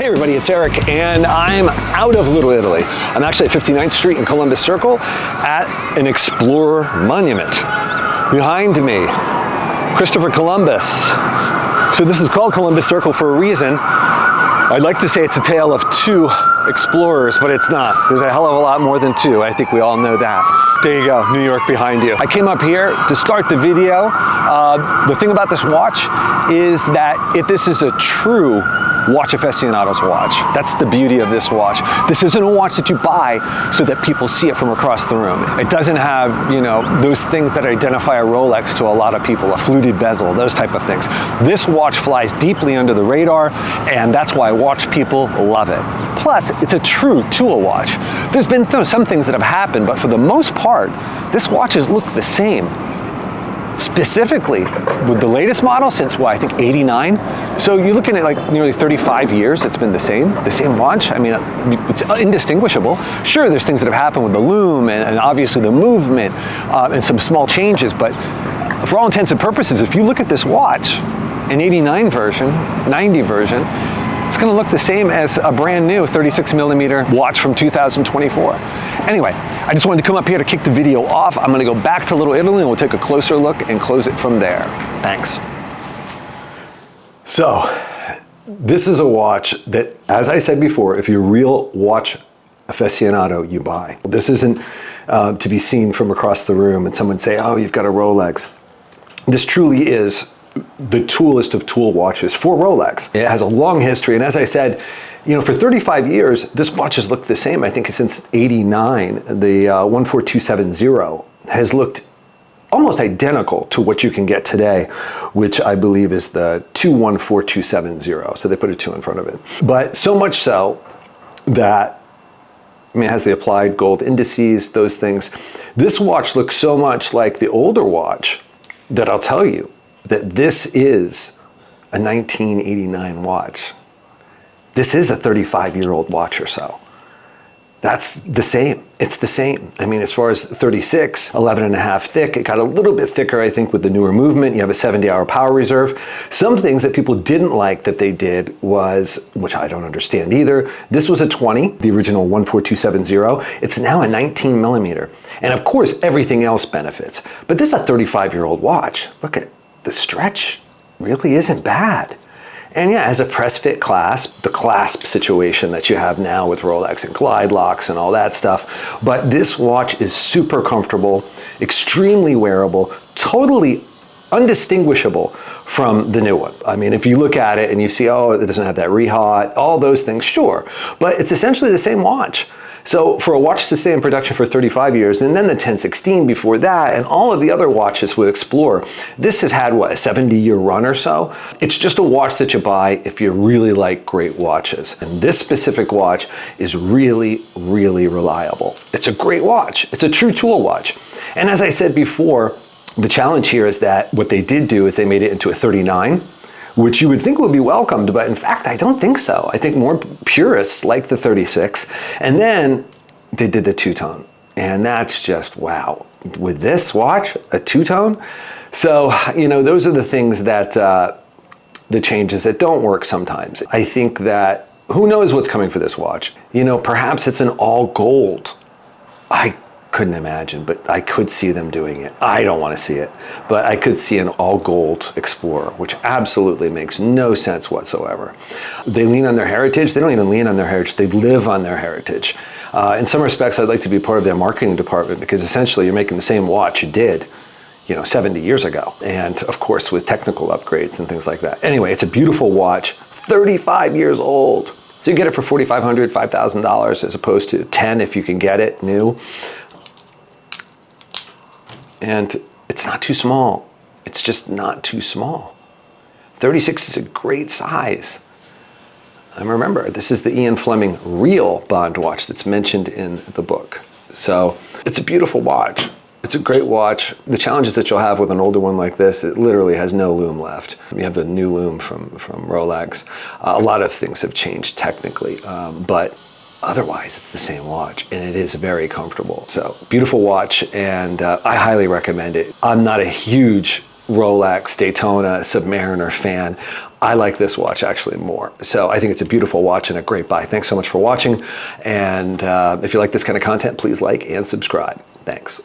Hey everybody, it's Eric, and I'm out of Little Italy. I'm actually at 59th Street in Columbus Circle at an Explorer monument. Behind me, Christopher Columbus. So this is called Columbus Circle for a reason. I'd like to say it's a tale of two explorers, but it's not. There's a hell of a lot more than two. I think we all know that. There you go, New York behind you. I came up here to start the video. The thing about this watch is that this is a true watch aficionado's watch. That's the beauty of this watch. This isn't a watch that you buy so that people see it from across the room. It doesn't have, you know, those things that identify a Rolex to a lot of people, a fluted bezel, those type of things. This watch flies deeply under the radar, and that's why watch people love it. Plus, it's a true tool watch. There's been some things that have happened, but for the most part, this watches look the same. Specifically with the latest model since I think 89. So you're looking at like nearly 35 years it's been the same watch. I mean, it's indistinguishable. Sure, there's things that have happened with the loom and obviously the movement and some small changes, but for all intents and purposes, if you look at this watch, an 89 version, 90 version, it's gonna look the same as a brand new 36mm watch from 2024. Anyway, I just wanted to come up here to kick the video off. I'm gonna go back to Little Italy and we'll take a closer look and close it from there. Thanks. So, this is a watch that, as I said before, if you're a real watch aficionado, you buy. This isn't to be seen from across the room and someone say, oh, you've got a Rolex. This truly is the toolest of tool watches for Rolex. It has a long history, and as I said, you know, for 35 years, this watch has looked the same. I think since '89, the 14270 has looked almost identical to what you can get today, which I believe is the 214270. So they put a 2 in front of it. But so much so that, I mean, it has the applied gold indices, those things. This watch looks so much like the older watch that I'll tell you that this is a 1989 watch. This is a 35-year-old watch or so. That's the same. It's the same. I mean, as far as 36, 11.5 thick, it got a little bit thicker, I think, with the newer movement. You have a 70-hour power reserve. Some things that people didn't like that they did was, which I don't understand either, this was a 20, the original 14270. It's now a 19mm. And of course, everything else benefits. But this is a 35-year-old watch. Look at the stretch really isn't bad. And yeah, as a press fit clasp, the clasp situation that you have now with Rolex and glide locks and all that stuff. But this watch is super comfortable, extremely wearable, totally undistinguishable from the new one. I mean, if you look at it and you see, oh, it doesn't have that rehaut, all those things, sure. But it's essentially the same watch. So for a watch to stay in production for 35 years, and then the 1016 before that, and all of the other watches with Explorer, this has had, what, a 70-year run or so? It's just a watch that you buy if you really like great watches. And this specific watch is really, really reliable. It's a great watch. It's a true tool watch. And as I said before, the challenge here is that what they did do is they made it into a 39, which you would think would be welcomed, but in fact, I don't think so. I think more purists like the 36, and then they did the two-tone, and that's just, wow. With this watch, a two-tone? So, you know, those are the things that, the changes that don't work sometimes. I think that, who knows what's coming for this watch? You know, perhaps it's an all gold. I couldn't imagine, but I could see them doing it. I don't want to see it, but I could see an all gold Explorer, which absolutely makes no sense whatsoever. They lean on their heritage. They don't even lean on their heritage. They live on their heritage. In some respects, I'd like to be part of their marketing department because essentially you're making the same watch you did, you know, 70 years ago. And of course, with technical upgrades and things like that. Anyway, it's a beautiful watch, 35 years old. So you get it for $4,500, $5,000 as opposed to 10 if you can get it new. And it's not too small. It's just not too small. 36 is a great size. And remember, this is the Ian Fleming real Bond watch that's mentioned in the book. So it's a beautiful watch. It's a great watch. The challenges that you'll have with an older one like this, it literally has no loom left. You have the new loom from Rolex. A lot of things have changed technically, but otherwise, it's the same watch, and it is very comfortable. So, beautiful watch, and I highly recommend it. I'm not a huge Rolex Daytona Submariner fan. I like this watch actually more. So I think it's a beautiful watch and a great buy. Thanks so much for watching. And if you like this kind of content, please like and subscribe. Thanks.